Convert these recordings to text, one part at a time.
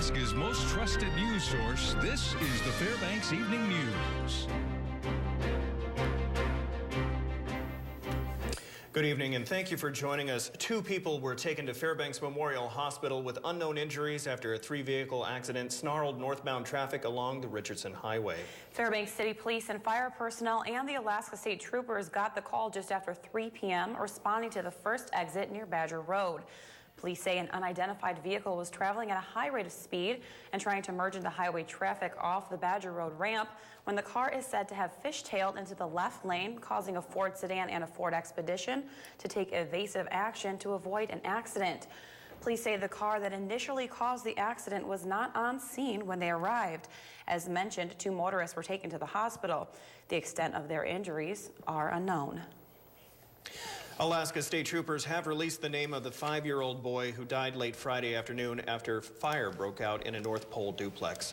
Alaska's most trusted news source, this is the Fbx Evening News. Good evening, and thank you for joining us. 2 people were taken to Fairbanks Memorial Hospital with unknown injuries after a 3-vehicle accident snarled northbound traffic along the Richardson Highway. Fairbanks City Police and fire personnel and the Alaska State Troopers got the call just after 3 p.m. responding to the first exit near Badger Road. Police say an unidentified vehicle was traveling at a high rate of speed and trying to merge into highway traffic off the Badger Road ramp when the car is said to have fishtailed into the left lane, causing a Ford sedan and a Ford Expedition to take evasive action to avoid an accident. Police say the car that initially caused the accident was not on scene when they arrived. As mentioned, 2 motorists were taken to the hospital. The extent of their injuries are unknown. Alaska State Troopers have released the name of the 5-year-old boy who died late Friday afternoon after fire broke out in a North Pole duplex.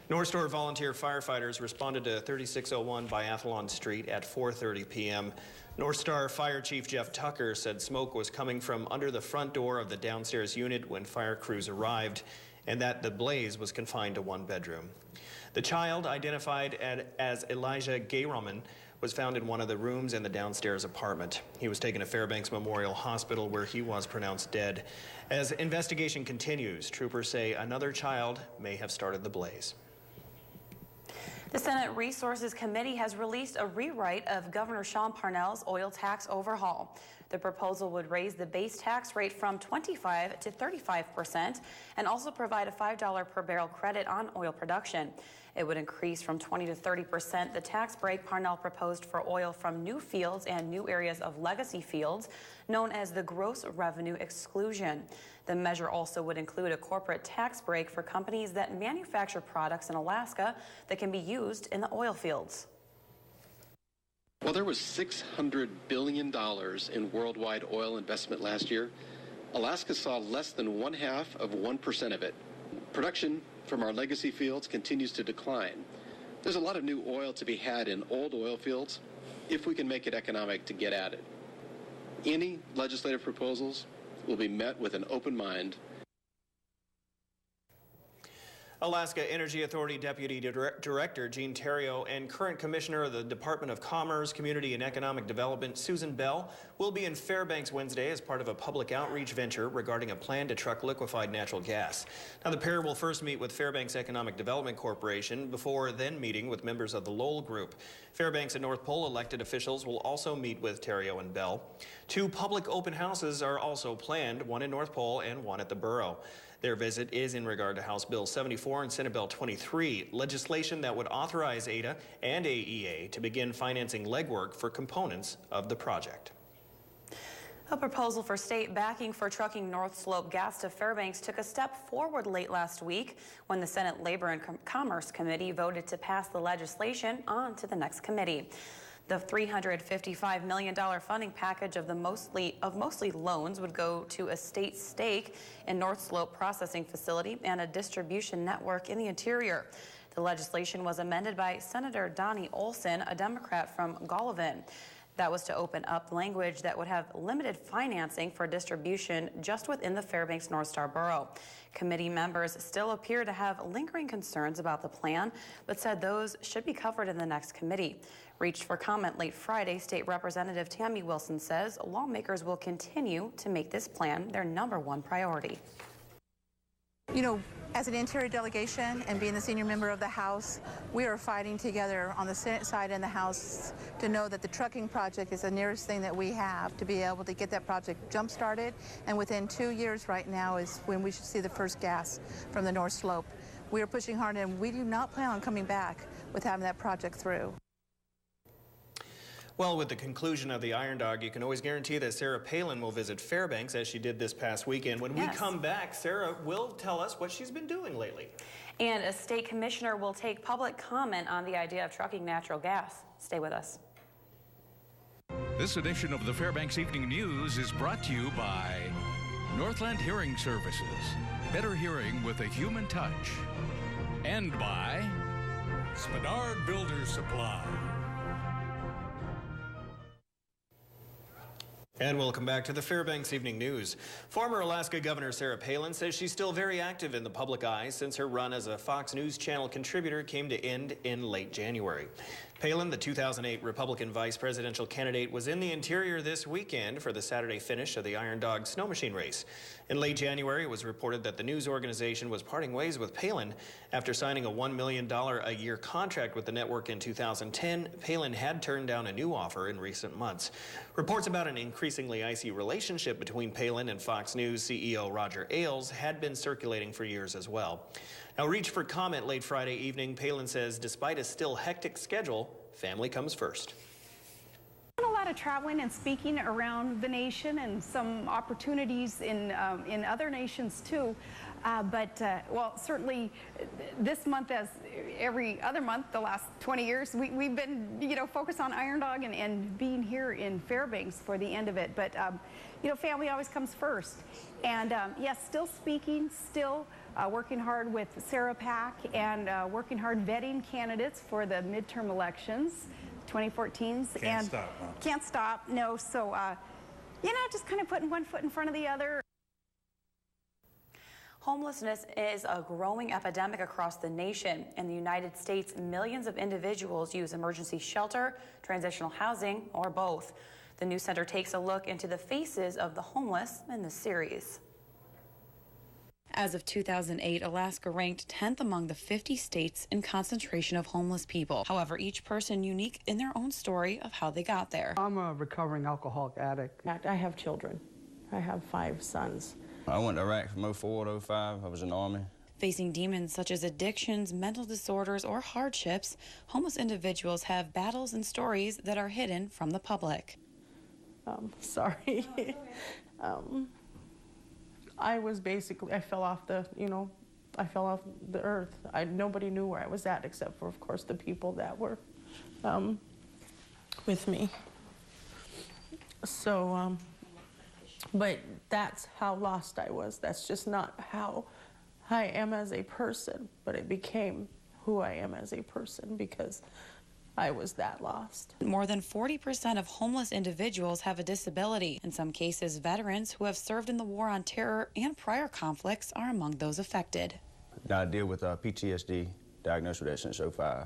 North Shore volunteer firefighters responded to 3601 Biathlon Street at 4:30 p.m. North Star Fire Chief Jeff Tucker said smoke was coming from under the front door of the downstairs unit when fire crews arrived, and that the blaze was confined to 1 bedroom. The child, identified as Elijah Gayraman, was found in one of the rooms in the downstairs apartment. He was taken to Fairbanks Memorial Hospital where he was pronounced dead. As investigation continues, troopers say another child may have started the blaze. The Senate Resources Committee has released a rewrite of Governor Sean Parnell's oil tax overhaul. The proposal would raise the base tax rate from 25% to 35% and also provide a $5 per barrel credit on oil production. It would increase from 20% to 30% the tax break Parnell proposed for oil from new fields and new areas of legacy fields, known as the gross revenue exclusion. The measure also would include a corporate tax break for companies that manufacture products in Alaska that can be used in the oil fields. Well, there was $600 billion in worldwide oil investment last year. Alaska saw less than 0.5% of it. Production from our legacy fields continues to decline. There's a lot of new oil to be had in old oil fields if we can make it economic to get at it. Any legislative proposals will be met with an open mind. Alaska Energy Authority Deputy Director Gene Theriault and current Commissioner of the Department of Commerce, Community and Economic Development, Susan Bell, will be in Fairbanks Wednesday as part of a public outreach venture regarding a plan to truck liquefied natural gas. Now, the pair will first meet with Fairbanks Economic Development Corporation before then meeting with members of the Lowell Group. Fairbanks and North Pole elected officials will also meet with Theriault and Bell. 2 public open houses are also planned, one in North Pole and one at the borough. Their visit is in regard to House Bill 74 and Senate Bill 23, legislation that would authorize ADA and AEA to begin financing legwork for components of the project. A proposal for state backing for trucking North Slope gas to Fairbanks took a step forward late last week when the Senate Labor and Commerce Committee voted to pass the legislation on to the next committee. The $355 million funding package of mostly loans would go to a state stake in North Slope processing facility and a distribution network in the interior. The legislation was amended by Senator Donnie Olson, a Democrat from Golovin. That was to open up language that would have limited financing for distribution just within the Fairbanks North Star borough. Committee members still appear to have lingering concerns about the plan, but said those should be covered in the next committee. Reached for comment late Friday, State Representative Tammy Wilson says lawmakers will continue to make this plan their #1 priority. You know, as an interior delegation and being the senior member of the House, we are fighting together on the Senate side and the House to know that the trucking project is the nearest thing that we have to be able to get that project jump-started. And within 2 years right now is when we should see the first gas from the North Slope. We are pushing hard, and we do not plan on coming back with having that project through. Well, with the conclusion of the Iron Dog, you can always guarantee that Sarah Palin will visit Fairbanks as she did this past weekend. When we come back, Sarah will tell us what she's been doing lately. And a state commissioner will take public comment on the idea of trucking natural gas. Stay with us. This edition of the Fbx Evening News is brought to you by Northland Hearing Services. Better hearing with a human touch. And by Spadard Builder Supply. And welcome back to the Fairbanks Evening News. Former Alaska Governor Sarah Palin says she's still very active in the public eye since her run as a Fox News Channel contributor came to end in late January. Palin, the 2008 Republican vice presidential candidate, was in the interior this weekend for the Saturday finish of the Iron Dog snow machine race. In late January, it was reported that the news organization was parting ways with Palin. After signing a $1 million a year contract with the network in 2010, Palin had turned down a new offer in recent months. Reports about an increasingly icy relationship between Palin and Fox News CEO Roger Ailes had been circulating for years as well. Now, reached for comment late Friday evening, Palin says despite a still hectic schedule, family comes first. A lot of traveling and speaking around the nation and some opportunities in other nations too. Well, certainly this month, as every other month, the last 20 years, we've been, focused on Iron Dog and being here in Fairbanks for the end of it. But, family always comes first. And yes, still speaking, still working hard with Sarah Pack and working hard vetting candidates for the midterm elections, 2014s. Can't stop, huh? Can't stop, no. So, just kind of putting one foot in front of the other. Homelessness is a growing epidemic across the nation. In the United States, millions of individuals use emergency shelter, transitional housing, or both. The News Center takes a look into the faces of the homeless in this series. As of 2008, Alaska ranked 10th among the 50 states in concentration of homeless people. However, each person unique in their own story of how they got there. I'm a recovering alcoholic addict. I have children. I have 5 sons. I went to Iraq from 04 to 05. I was in the Army. Facing demons such as addictions, mental disorders, or hardships, homeless individuals have battles and stories that are hidden from the public. Sorry. I was basically, I fell off the earth. Nobody knew where I was at except for, of course, the people that were with me. So, but that's how lost I was. That's just not how I am as a person, but it became who I am as a person because I was that lost. More than 40% of homeless individuals have a disability. In some cases, veterans who have served in the War on Terror and prior conflicts are among those affected. I deal with PTSD, diagnosed with that since 05,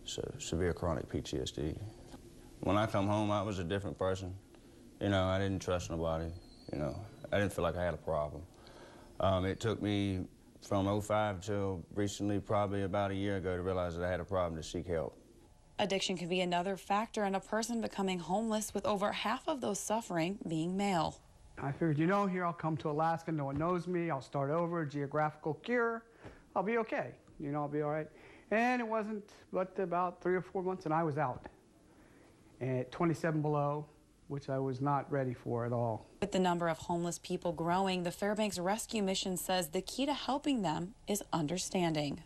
so severe chronic PTSD. When I come home, I was a different person. I didn't trust nobody. I didn't feel like I had a problem. It took me from 05 till recently, probably about a year ago, to realize that I had a problem, to seek help. Addiction can be another factor in a person becoming homeless, with over half of those suffering being male. I figured, here I'll come to Alaska, no one knows me, I'll start over, geographical cure, I'll be okay, I'll be all right. And it wasn't but about 3 or 4 months and I was out at 27 below, which I was not ready for at all. With the number of homeless people growing, the Fairbanks Rescue Mission says the key to helping them is understanding.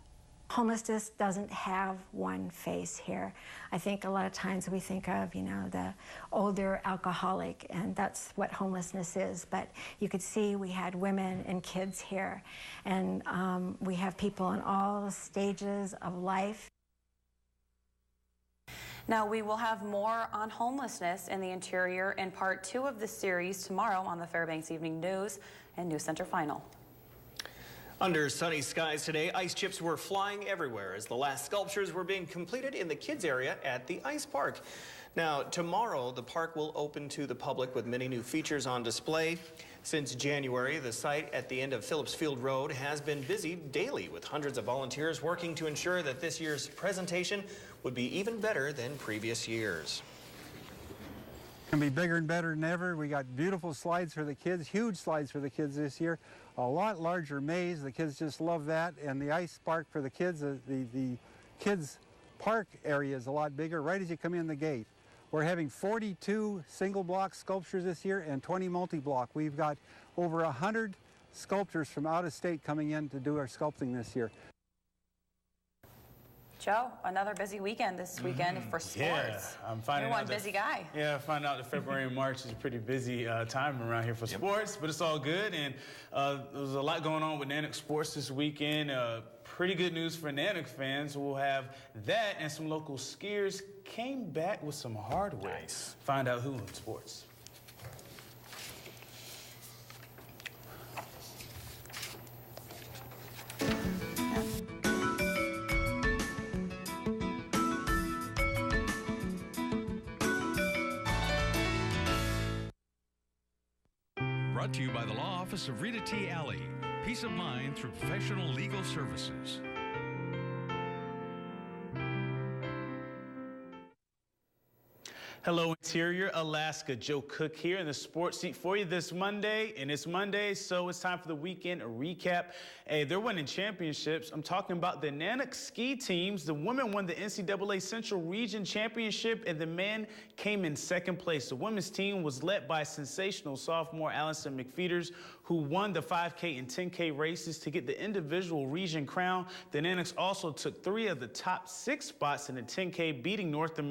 Homelessness doesn't have one face here. I think a lot of times we think of, the older alcoholic, and that's what homelessness is. But you could see we had women and kids here, and we have people in all stages of life. Now, we will have more on homelessness in the interior in part 2 of this series tomorrow on the Fairbanks Evening News and News Center Final. Under sunny skies today, ice chips were flying everywhere as the last sculptures were being completed in the kids area at the ice park. Now, tomorrow, the park will open to the public with many new features on display. Since January, the site at the end of Phillips Field Road has been busy daily with hundreds of volunteers working to ensure that this year's presentation would be even better than previous years. It's going to be bigger and better than ever. We got beautiful slides for the kids, huge slides for the kids this year. A lot larger maze. The kids just love that. And the ice park for the kids, the kids park area is a lot bigger right as you come in the gate. We're having 42 single block sculptures this year and 20 multi-block. We've got over 100 sculptors from out of state coming in to do our sculpting this year. Joe, another busy weekend this weekend for sports. Yeah, I'm finding You're out one busy guy. Yeah, I find out that February and March is a pretty busy time around here for sports, but it's all good. And there's a lot going on with Nanook sports this weekend. Pretty good news for Nanook fans. We'll have that, and some local skiers came back with some hardware. Nice. Find out who in sports. Brought to you by the Law Office of Rita T. Alley. Peace of mind through professional legal services. Hello, Interior Alaska. Joe Cook here in the sports seat for you this Monday. And it's Monday, so it's time for the weekend recap. Hey, they're winning championships. I'm talking about the Nanook ski teams. The women won the NCAA Central Region Championship, and the men came in second place. The women's team was led by sensational sophomore Allison McFeeters, who won the 5K and 10K races to get the individual region crown. The Nanooks also took 3 of the top 6 spots in the 10K, beating Northern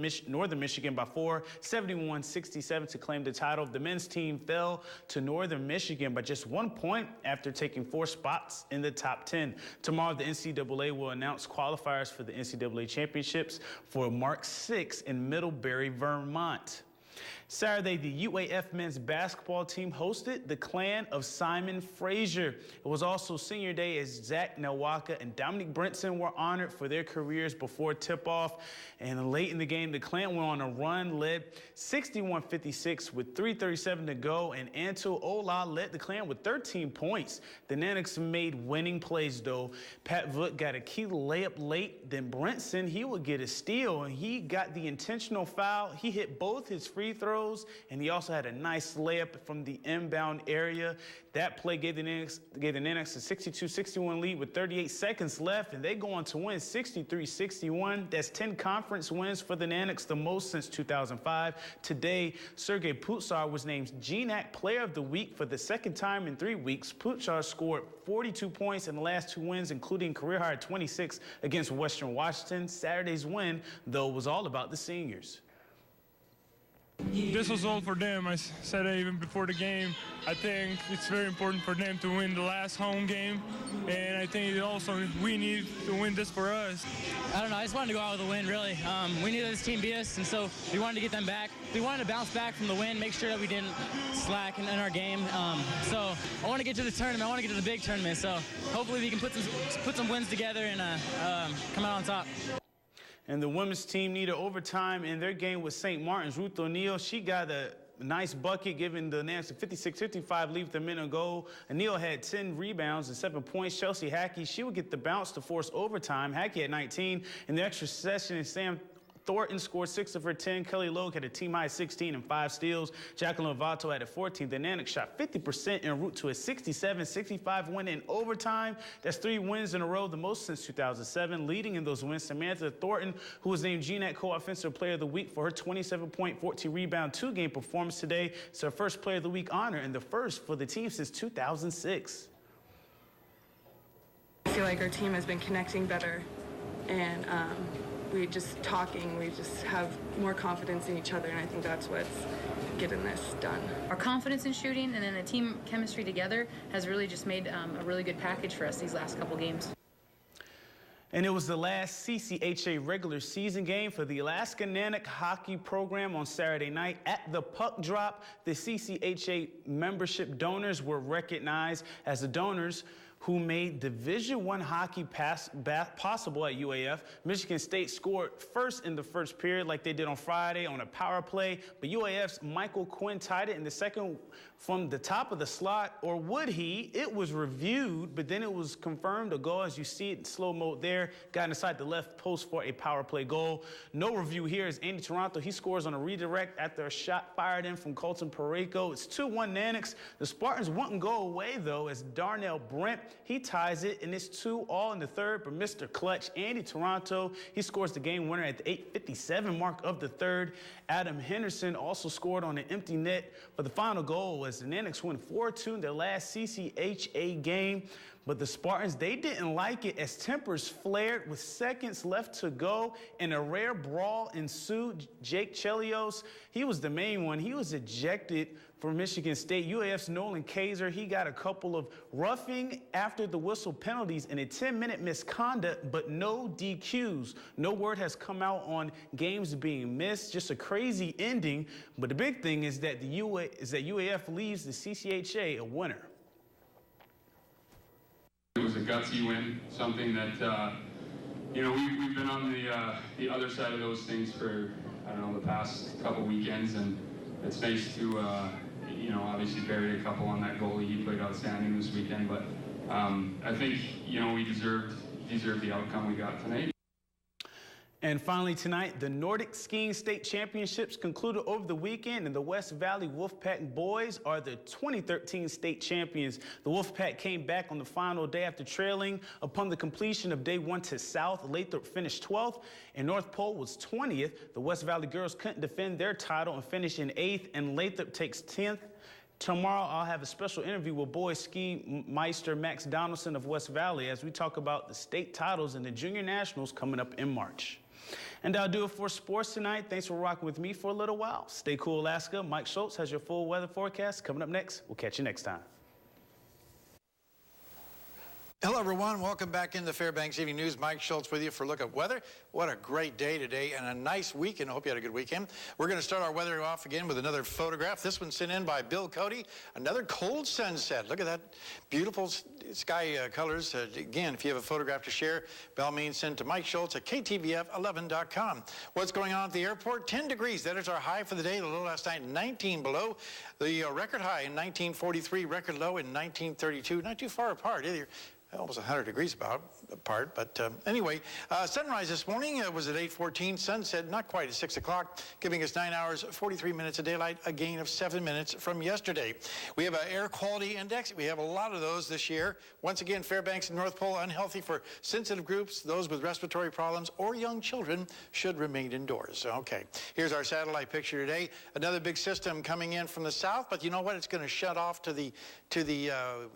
Michigan by 4, 71-67 to claim the title. The men's team fell to Northern Michigan by just 1 point after taking 4 spots in the top 10. Tomorrow, the NCAA will announce qualifiers for the NCAA championships for March 6 in Middlebury, Vermont. Saturday, the UAF men's basketball team hosted the clan of Simon Frazier. It was also senior day as Zach Nawaka and Dominic Brinson were honored for their careers before tip-off. And late in the game, the clan went on a run, led 61-56 with 3:37 to go, and Anto Ola led the clan with 13 points. The Nanooks made winning plays, though. Pat Voot got a key layup late, then Brinson, he would get a steal, and he got the intentional foul. He hit both his free throws, and he also had a nice layup from the inbound area. That play gave the Nanooks a 62-61 lead with 38 seconds left, and they go on to win 63-61. That's 10 conference wins for the Nanooks, the most since 2005. Today, Sergei Putsar was named GNAC Player of the Week for the second time in 3 weeks. Putsar scored 42 points in the last 2 wins, including career-high 26 against Western Washington. Saturday's win, though, was all about the seniors. This was all for them. I said it even before the game. I think it's very important for them to win the last home game, and I think also we need to win this for us. I don't know. I just wanted to go out with a win, really. We knew that this team beat us, and so we wanted to get them back. We wanted to bounce back from the win, make sure that we didn't slack in our game. So I want to get to the tournament. I want to get to the big tournament. So hopefully we can put some wins together and come out on top. And the women's team needed overtime in their game with St. Martin's. Ruth O'Neill, she got a nice bucket, giving the Nancy 56-55 lead with a minute goal. O'Neill had 10 rebounds and 7 points. Chelsea Hackey, she would get the bounce to force overtime. Hackey had 19 in the extra session, and Sam Thornton scored 6 of her 10. Kelly Logue had a team-high 16 and 5 steals. Jacqueline Lovato had a 14. The Nanooks shot 50% en route to a 67-65 win in overtime. That's 3 wins in a row, the most since 2007. Leading in those wins, Samantha Thornton, who was named GNAC Co-Offensive Player of the Week for her 27-point, 14-rebound, 2-game performance today. It's her first Player of the Week honor and the first for the team since 2006. I feel like our team has been connecting better, and we just have more confidence in each other, and I think that's what's getting this done. Our confidence in shooting and then the team chemistry together has really just made a really good package for us these last couple games. And it was the last CCHA regular season game for the Alaska Nanook hockey program on Saturday night. At the puck drop, the CCHA membership donors were recognized as the donors who made Division I hockey possible at UAF. Michigan State scored first in the first period like they did on Friday on a power play, but UAF's Michael Quinn tied it in the second from the top of the slot, or would he? It was reviewed, but then it was confirmed a goal, as you see it in slow mode there, got inside the left post for a power play goal. No review here is Andy Toronto. He scores on a redirect after a shot fired in from Colton Pareko. It's 2-1 Nanooks. The Spartans wouldn't go away, though, as Darnell Brent, he ties it, and it's 2-all in the third. But Mr. Clutch, Andy Toronto, he scores the game winner at the 8:57 mark of the third. Adam Henderson also scored on an empty net for the final goal as the Nanooks win 4-2 in their last CCHA game. But the Spartans, they didn't like it as tempers flared with seconds left to go, and a rare brawl ensued. Jake Chelios, he was the main one. He was ejected for Michigan State. UAF's Nolan Kaiser, he got a couple of roughing after the whistle penalties and a 10-minute misconduct, but no DQs. No word has come out on games being missed. Just a crazy ending. But the big thing is that UAF leaves the CCHA a winner. It was a gutsy win, something that, we've been on the other side of those things for, the past couple weekends, and it's nice to, you know, obviously buried a couple on that goalie. He played outstanding this weekend, but I think, you know, we deserved the outcome we got tonight. And finally tonight, the Nordic Skiing State Championships concluded over the weekend, and the West Valley Wolfpack boys are the 2013 state champions. The Wolfpack came back on the final day after trailing upon the completion of day 1 to South. Lathrop finished 12th, and North Pole was 20th. The West Valley girls couldn't defend their title and finished in 8th, and Lathrop takes 10th. Tomorrow, I'll have a special interview with boys ski meister Max Donaldson of West Valley as we talk about the state titles and the junior nationals coming up in March. And that'll do it for sports tonight. Thanks for rocking with me for a little while. Stay cool, Alaska. Mike Schultz has your full weather forecast coming up next. We'll catch you next time. Hello, everyone. Welcome back into Fairbanks Evening News. Mike Schultz with you for a look at weather. What a great day today and a nice weekend. I hope you had a good weekend. We're going to start our weather off again with another photograph. This one's sent in by Bill Cody. Another cold sunset. Look at that beautiful sky colors. Again, if you have a photograph to share, by all means, send to Mike Schultz at KTVF11.com. What's going on at the airport? 10 degrees. That is our high for the day. The low last night, 19 below. The record high in 1943, record low in 1932. Not too far apart either. Almost 100 degrees apart, but anyway, sunrise this morning was at 8:14. Sunset not quite at 6 o'clock, giving us 9 hours, 43 minutes of daylight, a gain of 7 minutes from yesterday. We have an air quality index. We have a lot of those this year. Once again, Fairbanks and North Pole unhealthy for sensitive groups. Those with respiratory problems or young children should remain indoors. Okay, here's our satellite picture today. Another big system coming in from the south, but you know what? It's going to shut off to the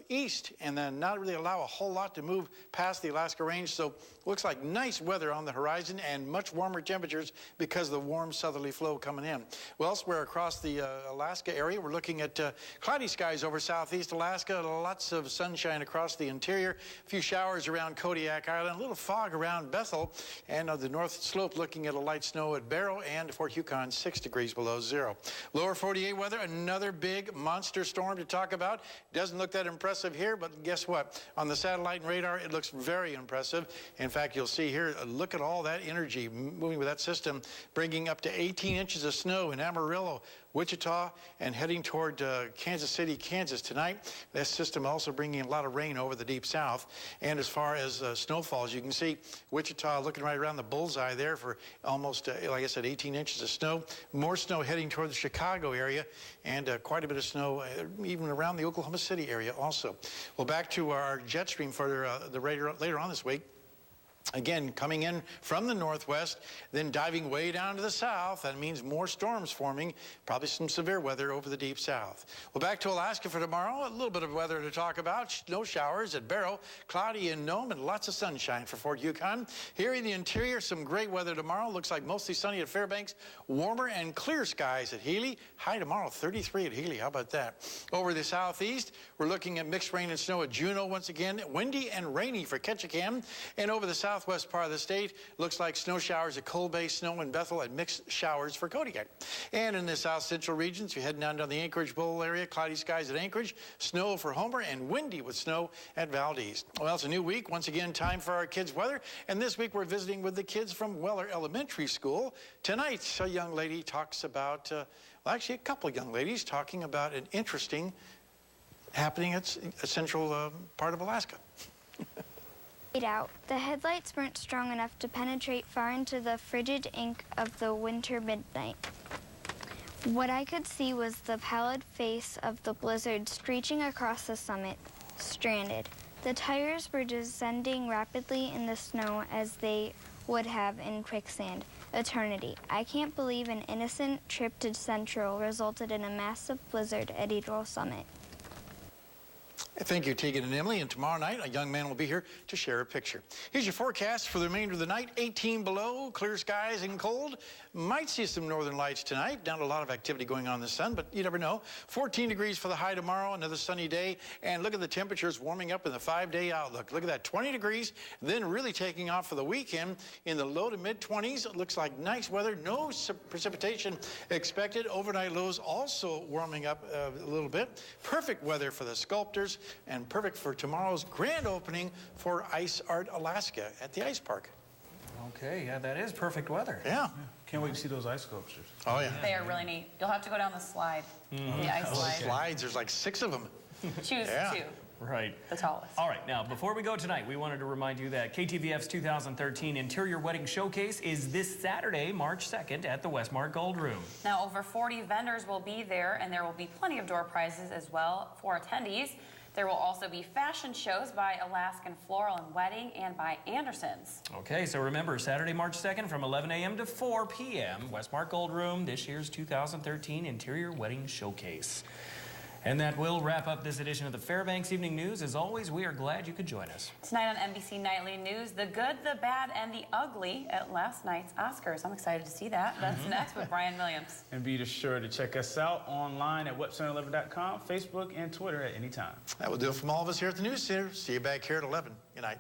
east and then not really allow a whole lot to move past the Alaska Range, so looks like nice weather on the horizon and much warmer temperatures because of the warm southerly flow coming in. Well, elsewhere across the Alaska area, we're looking at cloudy skies over southeast Alaska, lots of sunshine across the interior, a few showers around Kodiak Island, a little fog around Bethel, and the north slope looking at a light snow at Barrow and Fort Yukon, 6 degrees below zero. Lower 48 weather, another big monster storm to talk about. Doesn't look that impressive here, but guess what? On the satellite and radar, it looks very impressive. In fact, you'll see here, look at all that energy moving with that system, bringing up to 18 inches of snow in Amarillo, Wichita, and heading toward Kansas City, Kansas tonight. This system also bringing a lot of rain over the deep south. And as far as snowfalls, you can see Wichita looking right around the bullseye there for almost, like I said, 18 inches of snow. More snow heading toward the Chicago area, and quite a bit of snow even around the Oklahoma City area also. Well, back to our jet stream for later on this week. Again, coming in from the northwest, then diving way down to the south. That means more storms forming, probably some severe weather over the deep south. Well, back to Alaska for tomorrow. A little bit of weather to talk about. Snow showers at Barrow, cloudy in Nome, and lots of sunshine for Fort Yukon. Here in the interior, some great weather tomorrow. Looks like mostly sunny at Fairbanks. Warmer and clear skies at Healy. High tomorrow, 33 at Healy. How about that? Over the southeast, we're looking at mixed rain and snow at Juneau once again. Windy and rainy for Ketchikan. And over the southwest part of the state, looks like snow showers at Cold Bay, snow in Bethel, and mixed showers for Kodiak. And in the south central regions, you're heading down to the Anchorage Bowl area, cloudy skies at Anchorage, snow for Homer, and windy with snow at Valdez. Well, it's a new week. Once again, time for our kids' weather. And this week, we're visiting with the kids from Weller Elementary School. Tonight, a young lady talks about, well, actually, a couple of young ladies talking about an interesting happening at a central part of Alaska. Out. The headlights weren't strong enough to penetrate far into the frigid ink of the winter midnight. What I could see was the pallid face of the blizzard screeching across the summit, stranded. The tires were descending rapidly in the snow as they would have in quicksand. Eternity. I can't believe an innocent trip to Central resulted in a massive blizzard at Eagle Summit. Thank you, Tegan and Emily. And tomorrow night, a young man will be here to share a picture. Here's your forecast for the remainder of the night. 18 below, clear skies and cold. Might see some northern lights tonight. Not a lot of activity going on in the sun, but you never know. 14 degrees for the high tomorrow, another sunny day. And look at the temperatures warming up in the 5-day outlook. Look at that, 20 degrees, then really taking off for the weekend in the low to mid-20s. It looks like nice weather, no precipitation expected. Overnight lows also warming up a little bit. Perfect weather for the sculptors, and perfect for tomorrow's grand opening for Ice Art Alaska at the Ice Park. Okay, yeah, that is perfect weather. Yeah. Can't wait to see those ice sculptures. Oh, yeah. They are really neat. You'll have to go down the slide. The ice slide. Slides, there's like 6 of them. Choose 2. Right. The tallest. All right, now, before we go tonight, we wanted to remind you that KTVF's 2013 Interior Wedding Showcase is this Saturday, March 2nd, at the Westmark Gold Room. Now, over 40 vendors will be there, and there will be plenty of door prizes as well for attendees. There will also be fashion shows by Alaskan Floral and Wedding and by Anderson's. Okay, so remember, Saturday, March 2nd from 11 a.m. to 4 p.m., Westmark Gold Room, this year's 2013 Interior Wedding Showcase. And that will wrap up this edition of the Fairbanks Evening News. As always, we are glad you could join us. Tonight on NBC Nightly News, the good, the bad, and the ugly at last night's Oscars. I'm excited to see that. That's next with Brian Williams. And be sure to check us out online at webcenter11.com, Facebook, and Twitter at any time. That will do it from all of us here at the News Center. See you back here at 11. Good night.